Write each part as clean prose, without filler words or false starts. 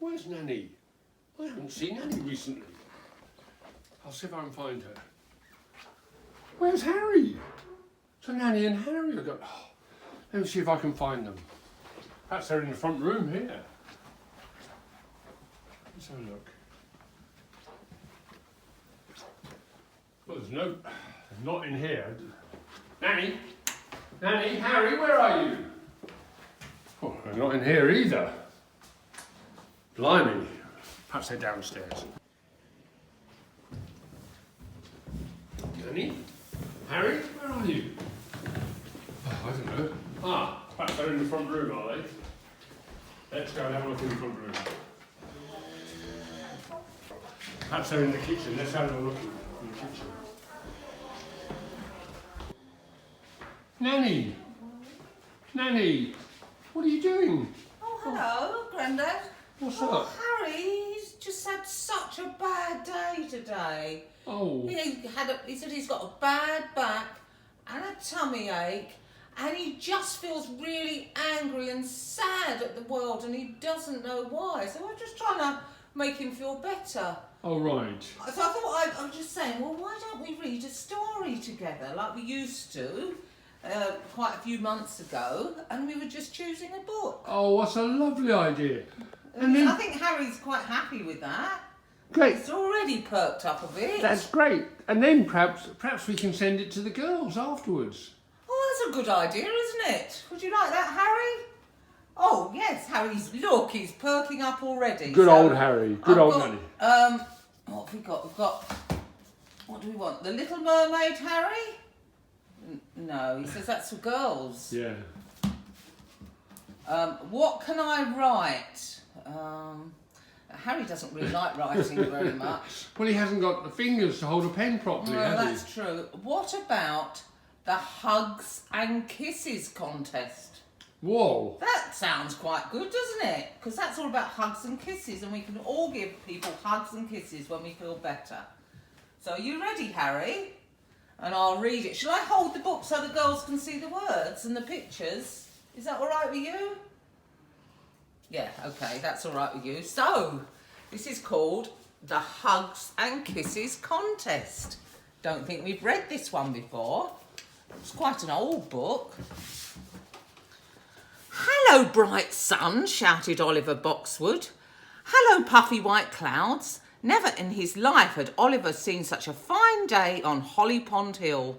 Where's Nanny? I haven't seen Nanny recently. I'll see if I can find her. Where's Harry? So Nanny and Harry are going. Oh, let me see if I can find them. Perhaps they're in the front room here. Let's have a look. Well, they're not in here. Nanny? Nanny, Harry, where are you? Oh, they're not in here either. Blimey. Perhaps they're downstairs. Nanny? Harry, where are you? Oh, I don't know. Ah, perhaps they're in the front room, are they? Let's go and have a look in the front room. Perhaps they're in the kitchen. Let's have a look in the kitchen. Nanny! Nanny! What are you doing? Oh, hello, Grandad. What's oh, up? Harry, he's just had such a bad day today. Oh. He said he's got a bad back and a tummy ache, and he just feels really angry and sad at the world, and he doesn't know why. So we're just trying to make him feel better. Oh, right. So I thought I was just saying, well, why don't we read a story together like we used to quite a few months ago, and we were just choosing a book. Oh, what's a lovely idea. And I think Harry's quite happy with that. Great. He's already perked up a bit. That's great. And then perhaps we can send it to the girls afterwards. Oh, that's a good idea, isn't it? Would you like that, Harry? Oh, yes, look, he's perking up already. Good old Harry. Good old Nanny. What have we got? What do we want? The Little Mermaid, Harry? No, he says that's for girls. Yeah. What can I write? Harry doesn't really like writing very much. Well, he hasn't got the fingers to hold a pen properly, No, has he? that's true. What about the Hugs and Kisses contest? Whoa. That sounds quite good, doesn't it? Because that's all about hugs and kisses, and we can all give people hugs and kisses when we feel better. So are you ready, Harry? And I'll read it. Shall I hold the book so the girls can see the words and the pictures? Is that all right with you? Yeah, okay, that's all right with you. So, this is called the Hugs and Kisses Contest. Don't think we've read this one before. It's quite an old book. Hello, bright sun, shouted Oliver Boxwood. Hello, puffy white clouds. Never in his life had Oliver seen such a fine day on Holly Pond Hill.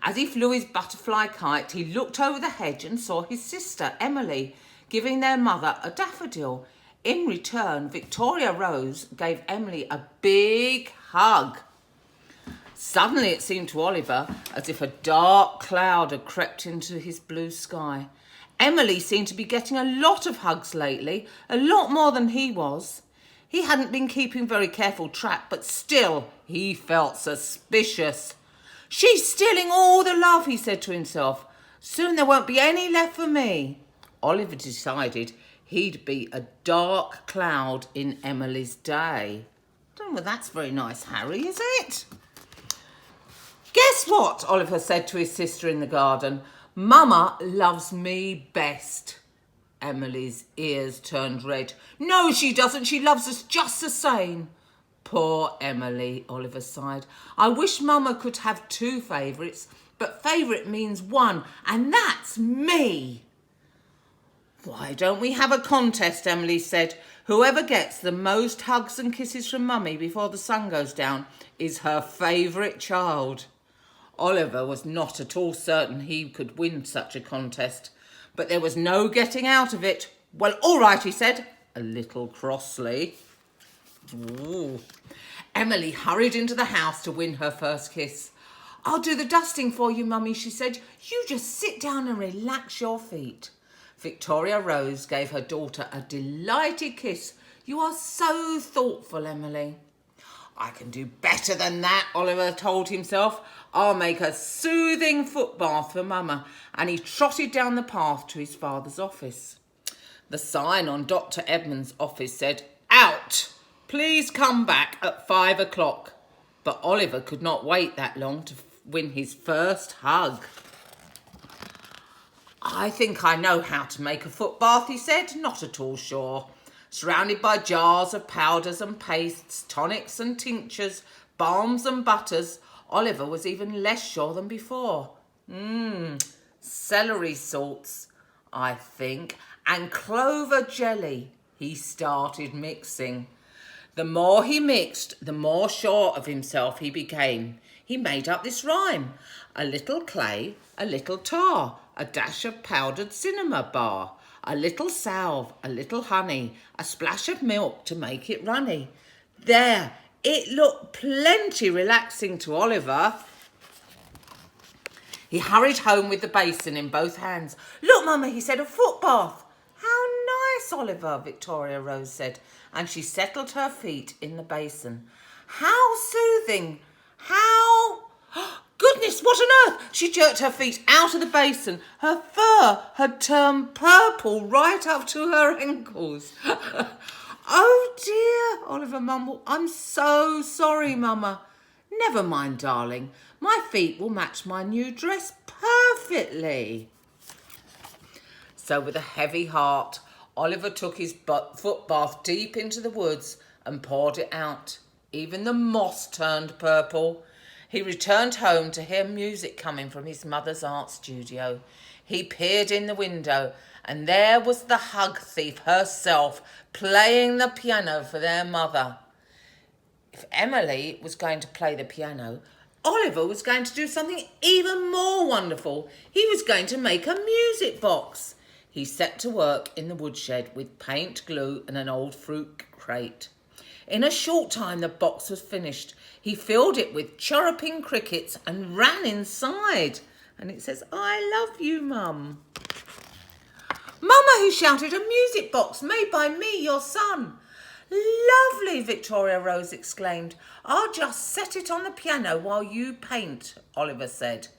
As he flew his butterfly kite, he looked over the hedge and saw his sister, Emily, giving their mother a daffodil. In return, Victoria Rose gave Emily a big hug. Suddenly it seemed to Oliver as if a dark cloud had crept into his blue sky. Emily seemed to be getting a lot of hugs lately, a lot more than he was. He hadn't been keeping very careful track, but still he felt suspicious. She's stealing all the love, he said to himself. Soon there won't be any left for me. Oliver decided he'd be a dark cloud in Emily's day. I don't know, that's very nice, Harry, is it? Guess what? Oliver said to his sister in the garden. Mama loves me best. Emily's ears turned red. No, she doesn't. She loves us just the same. Poor Emily, Oliver sighed. I wish Mama could have two favourites, but favourite means one, and that's me. Why don't we have a contest, Emily said. Whoever gets the most hugs and kisses from Mummy before the sun goes down is her favourite child. Oliver was not at all certain he could win such a contest, but there was no getting out of it. Well, all right, he said, a little crossly. Ooh. Emily hurried into the house to win her first kiss. I'll do the dusting for you, Mummy, she said. You just sit down and relax your feet. Victoria Rose gave her daughter a delighted kiss. You are so thoughtful, Emily. I can do better than that, Oliver told himself. I'll make a soothing foot bath for Mama. And he trotted down the path to his father's office. The sign on Dr. Edmund's office said, Out! Please come back at 5 o'clock. But Oliver could not wait that long to win his first hug. I think I know how to make a foot bath, he said, not at all sure. Surrounded by jars of powders and pastes, tonics and tinctures, balms and butters, Oliver was even less sure than before. Celery salts, I think, and clover jelly. He started mixing. The more he mixed, the more sure of himself he became. He made up this rhyme. A little clay, a little tar, a dash of powdered cinema bar, a little salve, a little honey, a splash of milk to make it runny. There, it looked plenty relaxing to Oliver. He hurried home with the basin in both hands. Look, Mumma, he said, a foot bath. How nice, Oliver, Victoria Rose said, and she settled her feet in the basin. How soothing! How... Goodness, what on earth! She jerked her feet out of the basin. Her fur had turned purple right up to her ankles. Oh dear, Oliver mumbled. I'm so sorry, Mumma. Never mind, darling. My feet will match my new dress perfectly. So with a heavy heart, Oliver took his foot bath deep into the woods and poured it out. Even the moss turned purple. He returned home to hear music coming from his mother's art studio. He peered in the window, and there was the hug thief herself playing the piano for their mother. If Emily was going to play the piano, Oliver was going to do something even more wonderful. He was going to make a music box. He set to work in the woodshed with paint, glue and an old fruit crate. In a short time the box was finished. He filled it with chirruping crickets and ran inside. And it says, I love you, Mum. Mumma, he shouted, a music box made by me, your son. Lovely, Victoria Rose exclaimed. I'll just set it on the piano while you paint, Oliver said.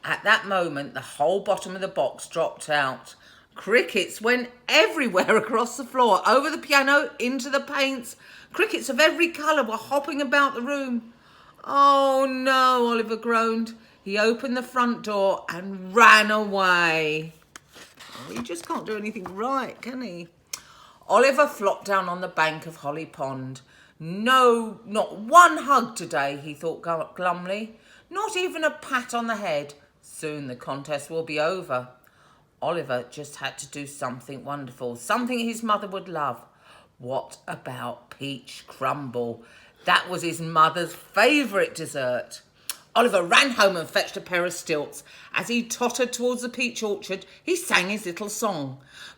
At that moment, the whole bottom of the box dropped out. Crickets went everywhere across the floor, over the piano, into the paints. Crickets of every colour were hopping about the room. Oh no, Oliver groaned. He opened the front door and ran away. Oh, he just can't do anything right, can he? Oliver flopped down on the bank of Holly Pond. No, not one hug today, he thought glumly. Not even a pat on the head. Soon the contest will be over. Oliver just had to do something wonderful, something his mother would love. What about peach crumble? That was his mother's favourite dessert. Oliver ran home and fetched a pair of stilts. As he tottered towards the peach orchard, he sang his little song.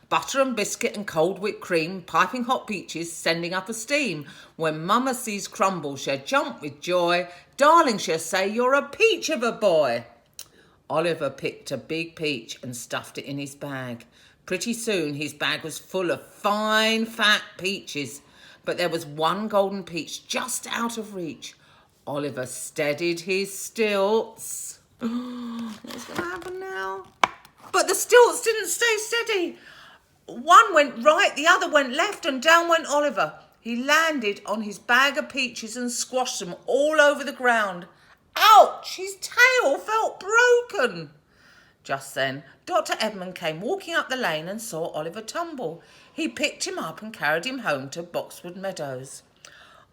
Butter and biscuit and cold whipped cream, piping hot peaches, sending up a steam. When Mama sees crumble, she'll jump with joy. Darling, she'll say, you're a peach of a boy. Oliver picked a big peach and stuffed it in his bag. Pretty soon his bag was full of fine, fat peaches, but there was one golden peach just out of reach. Oliver steadied his stilts. What's going to happen now? But the stilts didn't stay steady. One went right, the other went left, and down went Oliver. He landed on his bag of peaches and squashed them all over the ground. Ouch! His tail felt broken. Just then, Dr. Edmund came walking up the lane and saw Oliver tumble. He picked him up and carried him home to Boxwood Meadows.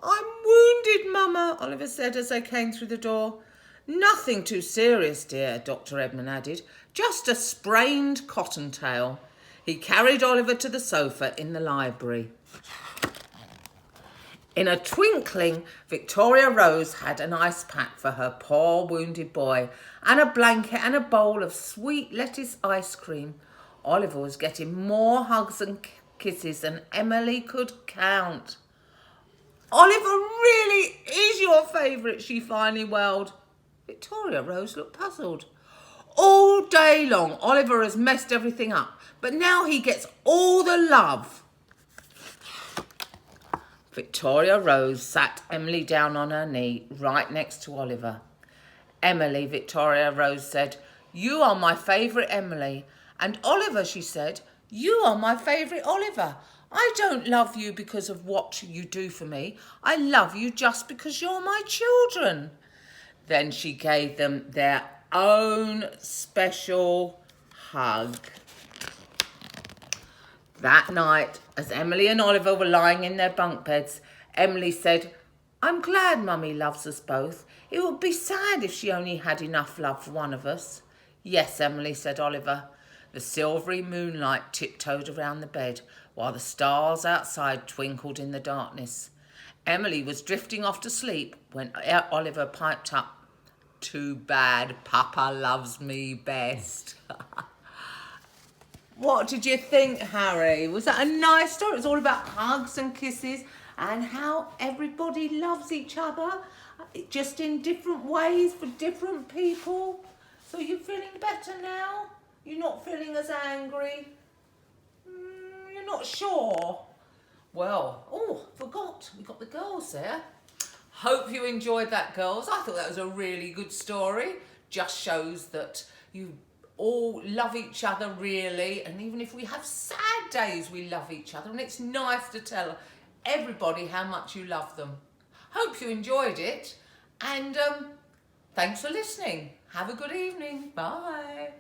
I'm wounded, Mumma, Oliver said as they came through the door. Nothing too serious, dear, Dr. Edmund added. Just a sprained cottontail. He carried Oliver to the sofa in the library. In a twinkling, Victoria Rose had an ice pack for her poor wounded boy, and a blanket and a bowl of sweet lettuce ice cream. Oliver was getting more hugs and kisses than Emily could count. Oliver really is your favourite, she finally wailed. Victoria Rose looked puzzled. All day long, Oliver has messed everything up, but now he gets all the love. Victoria Rose sat Emily down on her knee right next to Oliver. Emily, Victoria Rose said, you are my favourite Emily. And Oliver, she said, you are my favourite Oliver. I don't love you because of what you do for me. I love you just because you're my children. Then she gave them their own special hug. That night, as Emily and Oliver were lying in their bunk beds, Emily said, "I'm glad Mummy loves us both. It would be sad if she only had enough love for one of us." "Yes, Emily," said Oliver. The silvery moonlight tiptoed around the bed, while the stars outside twinkled in the darkness. Emily was drifting off to sleep when Oliver piped up, "Too bad Papa loves me best." What did you think, Harry? Was that a nice story? It was all about hugs and kisses and how everybody loves each other, just in different ways for different people. So you're feeling better now? You're not feeling as angry? You're not sure? Well, forgot. We got the girls there. Hope you enjoyed that, girls. I thought that was a really good story. Just shows that you all love each other, really, and even if we have sad days, we love each other, and it's nice to tell everybody how much you love them. Hope you enjoyed it, and thanks for listening. Have a good evening. Bye.